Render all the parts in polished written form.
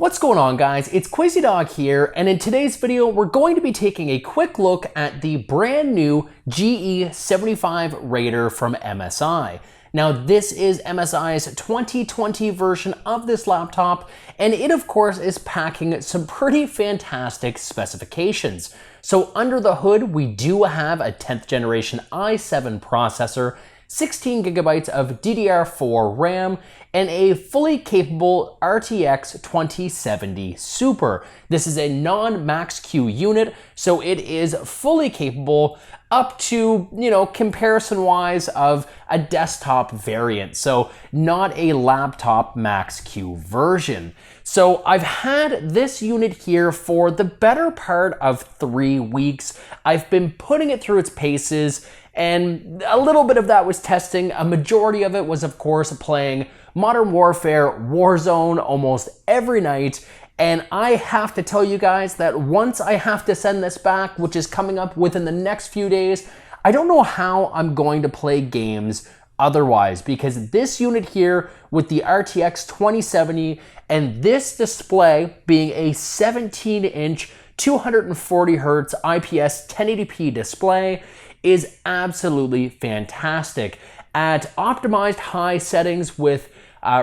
What's going on, guys? It's QuazyDog here, and in today's video we're going to be taking a quick look at the brand new GE75 Raider from MSI. Now this is MSI's 2020 version of this laptop, and it of course is packing some pretty fantastic specifications. So under the hood we do have a 10th generation i7 processor, 16 gigabytes of DDR4 RAM, and a fully capable RTX 2070 Super. This is a non-Max-Q unit, so it is fully capable up to, comparison-wise of a desktop variant, so not a laptop Max-Q version. So I've had this unit here for the better part of 3 weeks. I've been putting it through its paces, and a little bit of that was testing. A majority of it was, of course, playing Modern Warfare Warzone almost every night. And I have to tell you guys that once I have to send this back, which is coming up within the next few days, I don't know how I'm going to play games otherwise, because this unit here with the RTX 2070 and this display being a 17-inch 240 Hz IPS 1080p display is absolutely fantastic. At optimized high settings with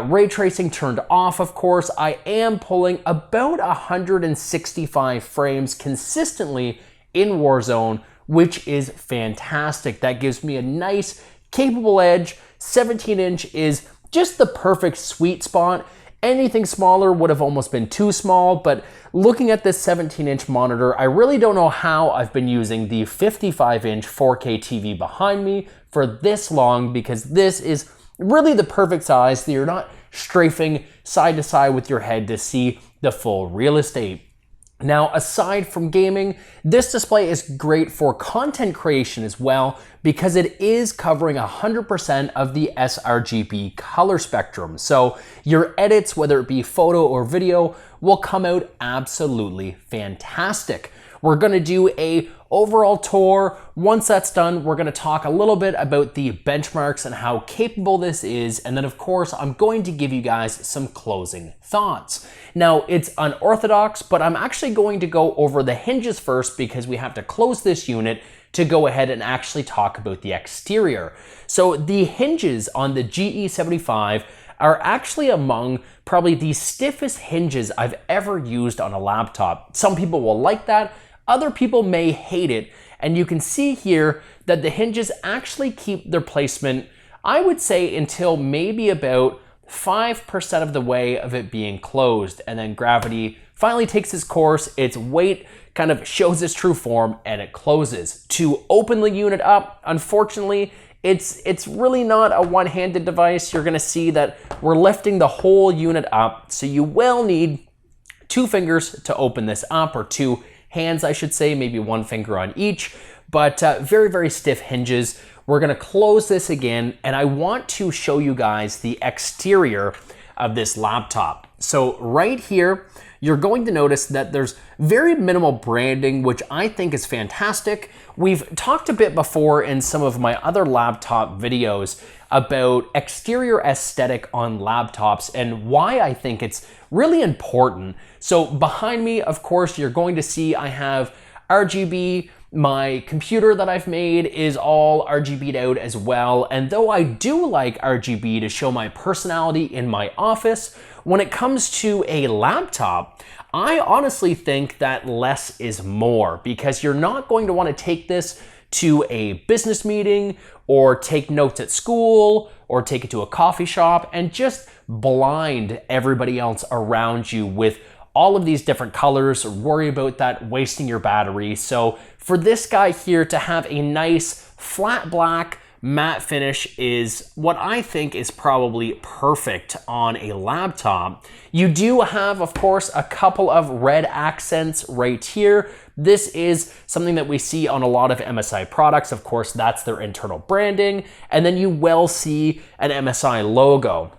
ray tracing turned off, of course, I am pulling about 165 frames consistently in Warzone, which is fantastic. That gives me a nice, capable edge. 17-inch is just the perfect sweet spot. Anything smaller would have almost been too small, but looking at this 17-inch monitor, I really don't know how I've been using the 55-inch 4K TV behind me for this long, because this is really the perfect size that you're not strafing side to side with your head to see the full real estate. Now, aside from gaming, this display is great for content creation as well, because it is covering 100% of the sRGB color spectrum. So your edits, whether it be photo or video, will come out absolutely fantastic. We're gonna do a overall tour. Once that's done, we're gonna talk a little bit about the benchmarks and how capable this is. And then of course, I'm going to give you guys some closing thoughts. Now it's unorthodox, but I'm actually going to go over the hinges first, because we have to close this unit to go ahead and actually talk about the exterior. So the hinges on the GE75 are actually among probably the stiffest hinges I've ever used on a laptop. Some people will like that, other people may hate it, and you can see here that the hinges actually keep their placement, I would say, until maybe about 5% of the way of it being closed, and then gravity finally takes its course, its weight kind of shows its true form, and it closes. To open the unit up, unfortunately, it's really not a one-handed device. You're gonna see that we're lifting the whole unit up, so you will need 2 fingers to open this up, or 2 hands, I should say, maybe 1 finger on each, but very, very stiff hinges. We're gonna close this again, and I want to show you guys the exterior of this laptop. So right here, you're going to notice that there's very minimal branding, which I think is fantastic. We've talked a bit before in some of my other laptop videos about exterior aesthetic on laptops and why I think it's really important. So behind me, of course, you're going to see I have RGB. My computer that I've made is all RGB'd out as well. And though I do like RGB to show my personality in my office, when it comes to a laptop, I honestly think that less is more, because you're not going to want to take this to a business meeting or take notes at school or take it to a coffee shop and just blind everybody else around you with all of these different colors, or worry about that wasting your battery. So for this guy here to have a nice flat black matte finish is what I think is probably perfect on a laptop. You do have, of course, a couple of red accents right here. This is something that we see on a lot of MSI products. Of course, that's their internal branding. And then you will see an MSI logo.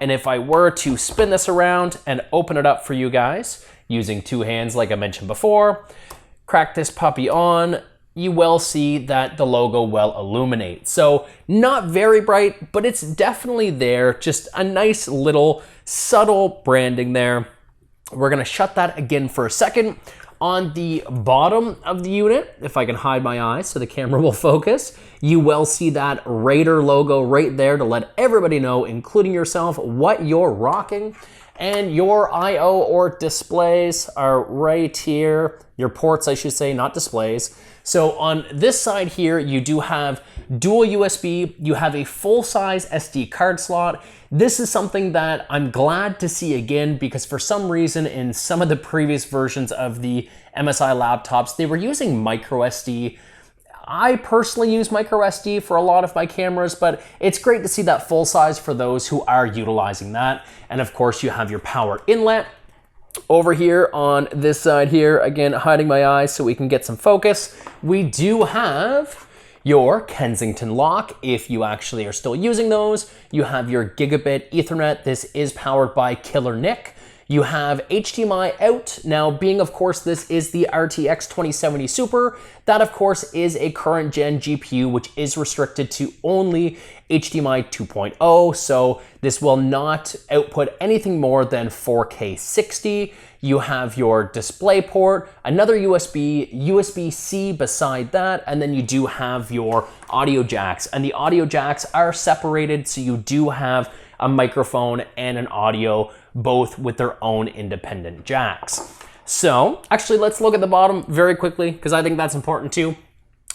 And if I were to spin this around and open it up for you guys using 2 hands like I mentioned before, crack this puppy on, you will see that the logo will illuminate. So not very bright, but it's definitely there. Just a nice little subtle branding there. We're gonna shut that again for a second. On the bottom of the unit, if I can hide my eyes so the camera will focus, you will see that Raider logo right there to let everybody know, including yourself, what you're rocking. And your I/O or displays are right here. Your ports, I should say, not displays. So on this side here, you do have dual USB, you have a full-size SD card slot. This is something that I'm glad to see again, because for some reason in some of the previous versions of the MSI laptops, they were using micro SD. I personally use micro SD for a lot of my cameras, but it's great to see that full size for those who are utilizing that. And of course you have your power inlet. Over here on this side here, again, hiding my eyes so we can get some focus, we do have your Kensington lock, if you actually are still using those. You have your gigabit Ethernet. This is powered by Killer Nick. You have HDMI out. Now, being of course this is the RTX 2070 Super, that of course is a current gen GPU which is restricted to only HDMI 2.0, so this will not output anything more than 4K 60. You have your display port, another USB, USB-C beside that, and then you do have your audio jacks. And the audio jacks are separated, so you do have a microphone and an audio, both with their own independent jacks. So actually, let's look at the bottom very quickly, because I think that's important too.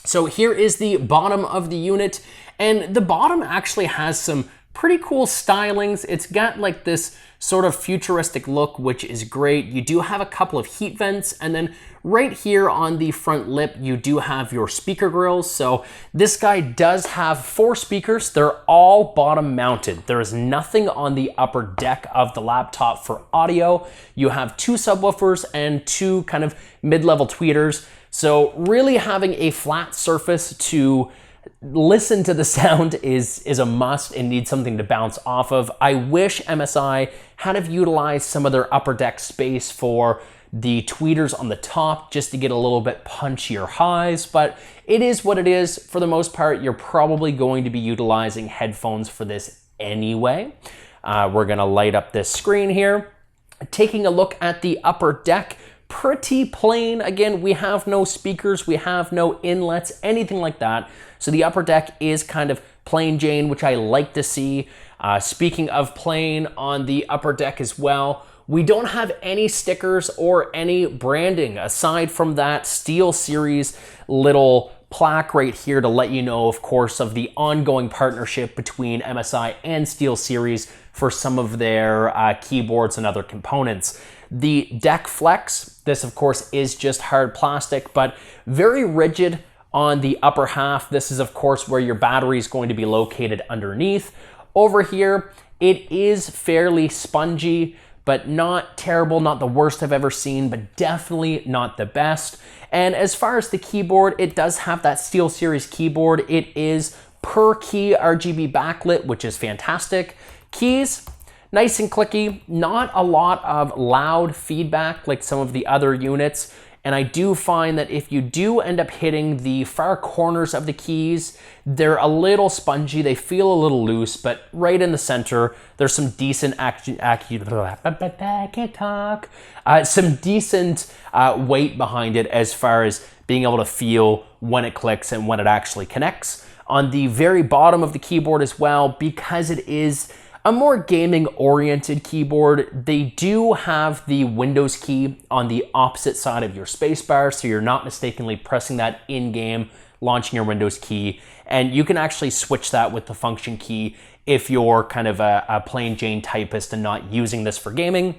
So here is the bottom of the unit, and the bottom actually has some pretty cool stylings. It's got like this sort of futuristic look, which is great. You do have a couple of heat vents, and then right here on the front lip, you do have your speaker grills. So this guy does have 4 speakers. They're all bottom mounted. There is nothing on the upper deck of the laptop for audio. You have 2 subwoofers and 2 kind of mid-level tweeters. So really having a flat surface to listen to the sound is a must and needs something to bounce off of. I wish MSI had have utilized some of their upper deck space for the tweeters on the top just to get a little bit punchier highs, but it is what it is. For the most part, you're probably going to be utilizing headphones for this anyway. We're gonna light up this screen here. Taking a look at the upper deck, pretty plain. Again, we have no speakers, we have no inlets, anything like that. So the upper deck is kind of plain Jane, which I like to see. Speaking of plain, on the upper deck as well, we don't have any stickers or any branding aside from that Steelseries little plaque right here to let you know, of course, of the ongoing partnership between MSI and Steelseries for some of their keyboards and other components. The deck flex, this of course is just hard plastic, but very rigid on the upper half. This is of course where your battery is going to be located underneath. Over here, it is fairly spongy, but not terrible, not the worst I've ever seen, but definitely not the best. And as far as the keyboard, it does have that Steelseries keyboard. It is per key RGB backlit, which is fantastic. Keys, nice and clicky, not a lot of loud feedback like some of the other units. And I do find that if you do end up hitting the far corners of the keys, they're a little spongy, they feel a little loose, but right in the center, there's some decent weight behind it as far as being able to feel when it clicks and when it actually connects. On the very bottom of the keyboard as well, because it is a more gaming-oriented keyboard, they do have the Windows key on the opposite side of your spacebar, so you're not mistakenly pressing that in-game, launching your Windows key, and you can actually switch that with the function key if you're kind of a plain Jane typist and not using this for gaming.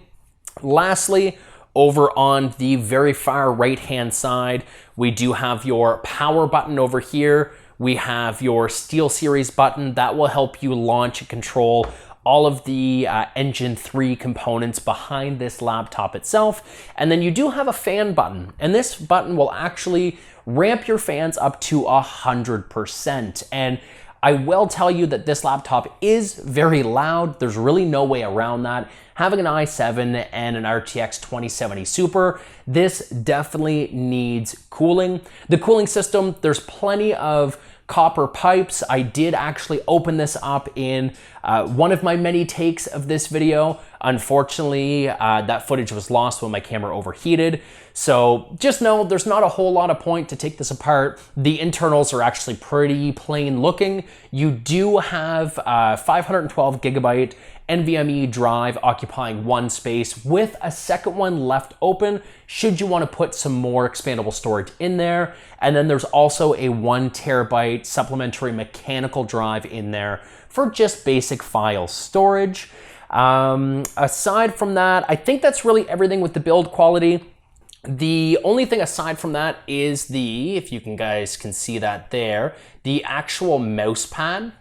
Lastly, over on the very far right-hand side, we do have your power button over here. We have your Steelseries button that will help you launch and control all of the Engine 3 components behind this laptop itself. And then you do have a fan button, and this button will actually ramp your fans up to 100%. And I will tell you that this laptop is very loud. There's really no way around that. Having an i7 and an RTX 2070 Super, this definitely needs cooling. The cooling system, there's plenty of copper pipes. I did actually open this up in one of my many takes of this video. Unfortunately, that footage was lost when my camera overheated. So just know there's not a whole lot of point to take this apart. The internals are actually pretty plain looking. You do have 512 gigabyte NVMe drive occupying one space with a second one left open should you want to put some more expandable storage in there. And then there's also a 1 terabyte supplementary mechanical drive in there for just basic file storage. Aside from that, I think that's really everything with the build quality. The only thing aside from that is if you guys can see that there, the actual mouse pad,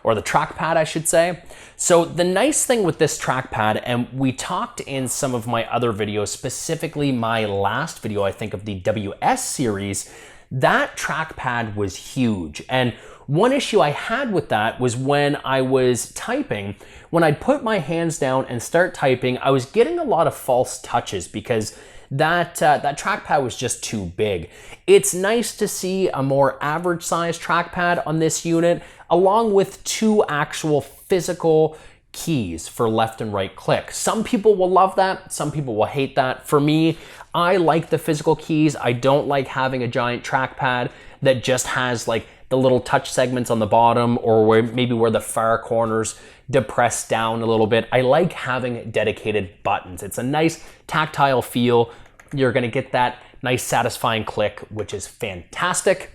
or the trackpad, I should say. So the nice thing with this trackpad, and we talked in some of my other videos, specifically my last video, I think of the WS series, that trackpad was huge. And one issue I had with that was when I was typing, when I'd put my hands down and start typing, I was getting a lot of false touches because that trackpad was just too big. It's nice to see a more average size trackpad on this unit, along with 2 actual physical keys for left and right click. Some people will love that, some people will hate that. For me, I like the physical keys. I don't like having a giant trackpad that just has like the little touch segments on the bottom, or maybe where the far corners depress down a little bit. I like having dedicated buttons. It's a nice tactile feel. You're gonna get that nice satisfying click, which is fantastic.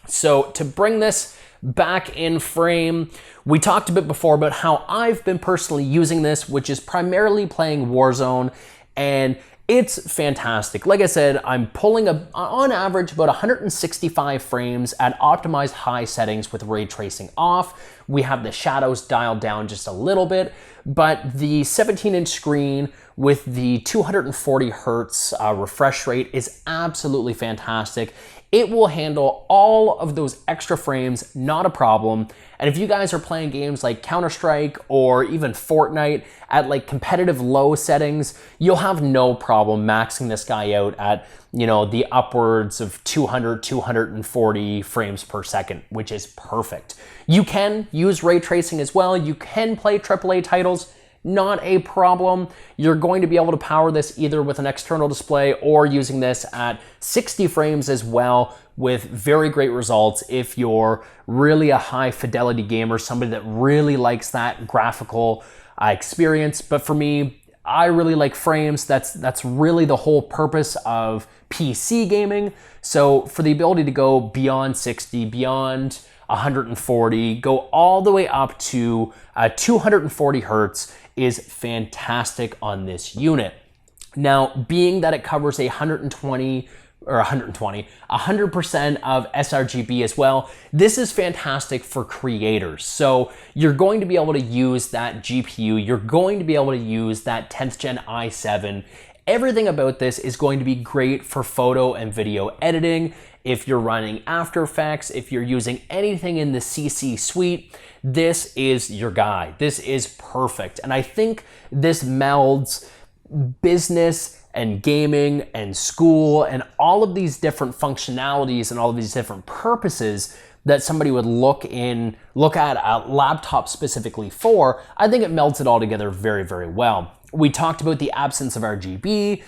So to bring this back in frame, we talked a bit before about how I've been personally using this, which is primarily playing Warzone, and it's fantastic. Like I said, I'm pulling on average about 165 frames at optimized high settings with ray tracing off. We have the shadows dialed down just a little bit, but the 17-inch screen with the 240 hertz refresh rate is absolutely fantastic. It will handle all of those extra frames, not a problem. And if you guys are playing games like Counter-Strike or even Fortnite at like competitive low settings, you'll have no problem maxing this guy out at, you know, the upwards of 200, 240 frames per second, which is perfect. You can use ray tracing as well. You can play AAA titles, not a problem. You're going to be able to power this either with an external display or using this at 60 frames as well, with very great results if you're really a high fidelity gamer, somebody that really likes that graphical experience. But for me, I really like frames. That's really the whole purpose of PC gaming. So for the ability to go beyond 60, beyond 140, go all the way up to 240 hertz is fantastic on this unit. Now, being that it covers 100% of sRGB as well, this is fantastic for creators. So you're going to be able to use that GPU, you're going to be able to use that 10th gen i7. Everything about this is going to be great for photo and video editing. If you're running After Effects, if you're using anything in the CC suite, this is your guy. This is perfect. And I think this melds business and gaming and school and all of these different functionalities and all of these different purposes that somebody would look at a laptop specifically for. I think it melds it all together very, very well. We talked about the absence of RGB.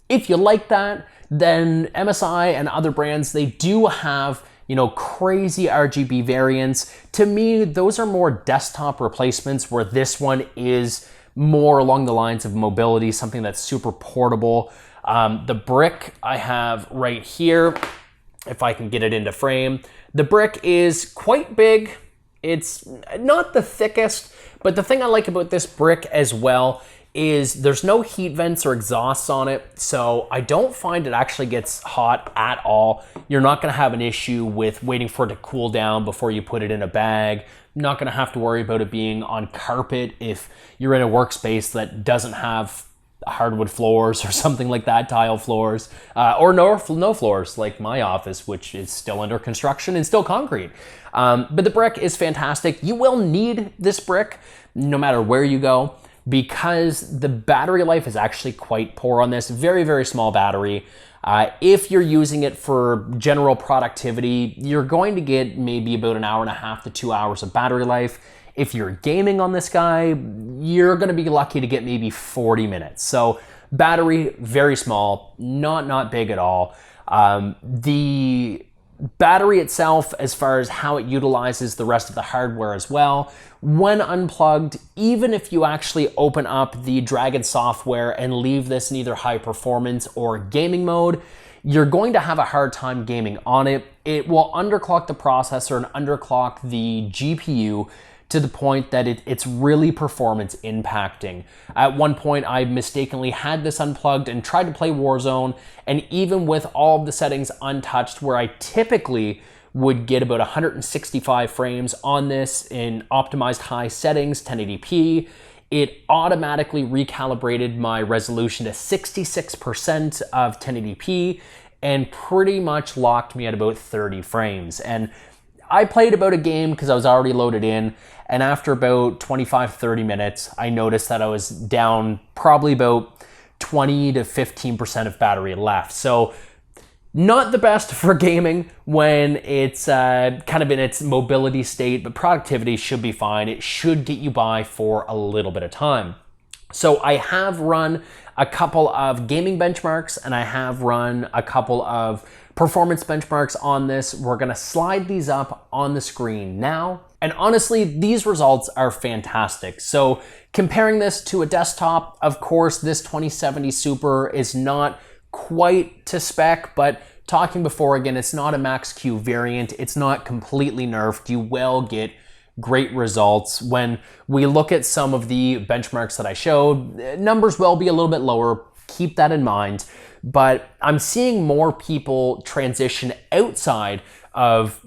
If you like that, then MSI and other brands, they do have, you know, crazy RGB variants. To me, those are more desktop replacements, where this one is more along the lines of mobility, something that's super portable. The brick I have right here, if I can get it into frame, the brick is quite big. It's not the thickest, but the thing I like about this brick as well is there's no heat vents or exhausts on it, so I don't find it actually gets hot at all. You're not gonna have an issue with waiting for it to cool down before you put it in a bag. Not gonna have to worry about it being on carpet if you're in a workspace that doesn't have hardwood floors or something like that, tile floors, or no floors like my office, which is still under construction and still concrete. But the brick is fantastic. You will need this brick no matter where you go, because the battery life is actually quite poor on this. Very, very small battery. If you're using it for general productivity, you're going to get maybe about 1.5 to 2 hours of battery life. If you're gaming on this guy, you're gonna be lucky to get maybe 40 minutes. So battery, very small, not big at all. The battery itself, as far as how it utilizes the rest of the hardware as well, when unplugged, even if you actually open up the Dragon software and leave this in either high performance or gaming mode, you're going to have a hard time gaming on it. It will underclock the processor and underclock the GPU to the point that it's really performance impacting. At one point, I mistakenly had this unplugged and tried to play Warzone, and even with all of the settings untouched, where I typically would get about 165 frames on this in optimized high settings, 1080p, it automatically recalibrated my resolution to 66% of 1080p and pretty much locked me at about 30 frames. And I played about a game because I was already loaded in, and after about 25-30 minutes, I noticed that I was down probably about 20 to 15% of battery left. So not the best for gaming when it's kind of in its mobility state, but productivity should be fine. It should get you by for a little bit of time. So I have run a couple of gaming benchmarks and I have run a couple of performance benchmarks on this. We're gonna slide these up on the screen now. And honestly, these results are fantastic. So comparing this to a desktop, of course, this 2070 Super is not quite to spec, but talking before, again, it's not a Max-Q variant. It's not completely nerfed. You will get great results. When we look at some of the benchmarks that I showed, numbers will be a little bit lower. Keep that in mind. But I'm seeing more people transition outside of,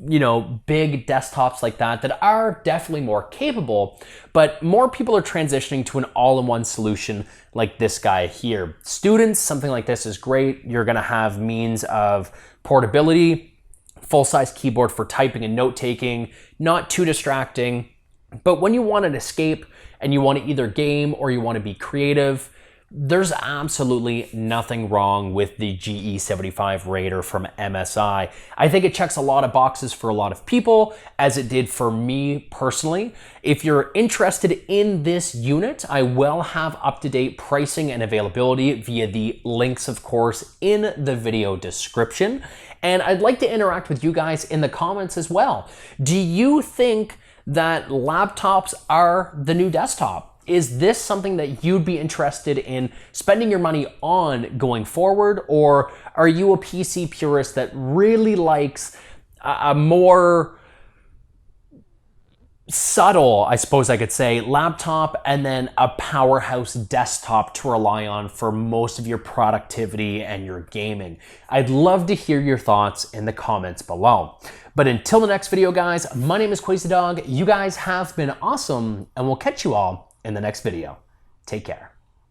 big desktops like that are definitely more capable, but more people are transitioning to an all-in-one solution like this guy here. Students, something like this is great. You're gonna have means of portability, full-size keyboard for typing and note-taking, not too distracting, but when you want an escape and you want to either game or you want to be creative, there's absolutely nothing wrong with the GE75 Raider from MSI. I think it checks a lot of boxes for a lot of people, as it did for me personally. If you're interested in this unit, I will have up-to-date pricing and availability via the links, of course, in the video description. And I'd like to interact with you guys in the comments as well. Do you think that laptops are the new desktop? Is this something that you'd be interested in spending your money on going forward? Or are you a PC purist that really likes a more subtle, I suppose I could say, laptop and then a powerhouse desktop to rely on for most of your productivity and your gaming? I'd love to hear your thoughts in the comments below. But until the next video, guys, my name is Quasi Dog. You guys have been awesome, and we'll catch you all in the next video. Take care.